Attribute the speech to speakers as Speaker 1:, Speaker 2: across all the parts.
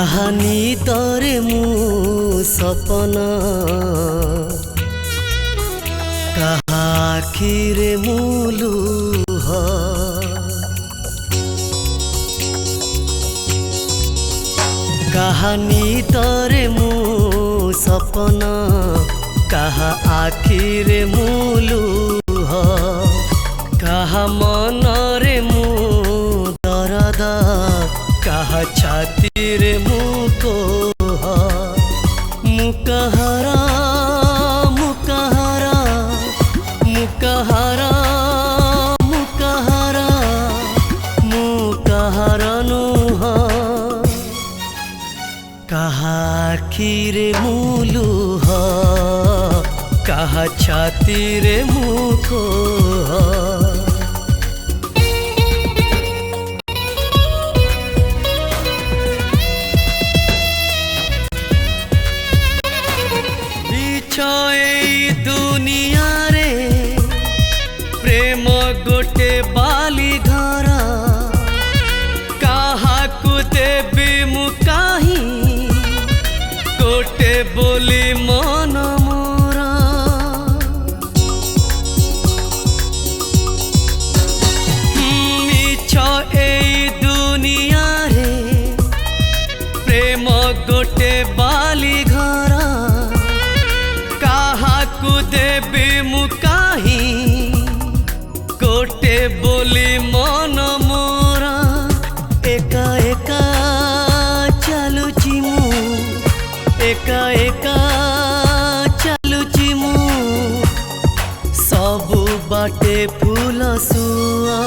Speaker 1: कहानी तोरे मु सपना कहा आखिरे मुलुह कहानी तोरे मु सपना कहा आखिरे मुलुह कहा मनरे मु दरद कहा छाती रे मु कोह मुकहरा मुकहरा मुकहरा मुकहरा मुकहरा नुह कहा आखिरे मुलुह कहा छाती रे मु कोह दुनिया रे प्रेम गोटे बाली घर काहाकू देवी मु काही गोटे बोली मन मोरा मिछ एई दुनिया रे प्रेम गोटे बाली घर देवी मुकाही गोटे बोली मन मोरा एका एका चलुची मु एका एका चलुची मु सबु बाटे फूल सुआ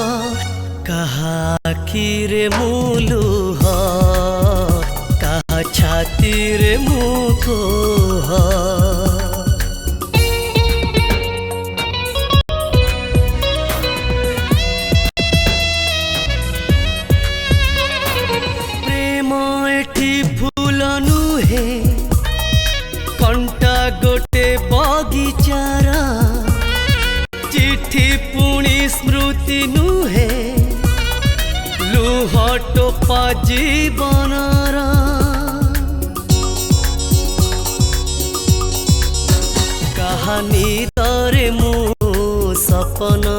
Speaker 1: कहा आखिरे मुलुह कहा छाती रे मु कोह फूल नुहे कंटा गोटे बगीचारा चिठी पुणी स्मृति नुहे लुह टोपा जीवनरा कहानी तोरे मु सपना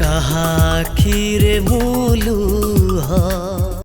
Speaker 1: कहा आखिरे मुलुह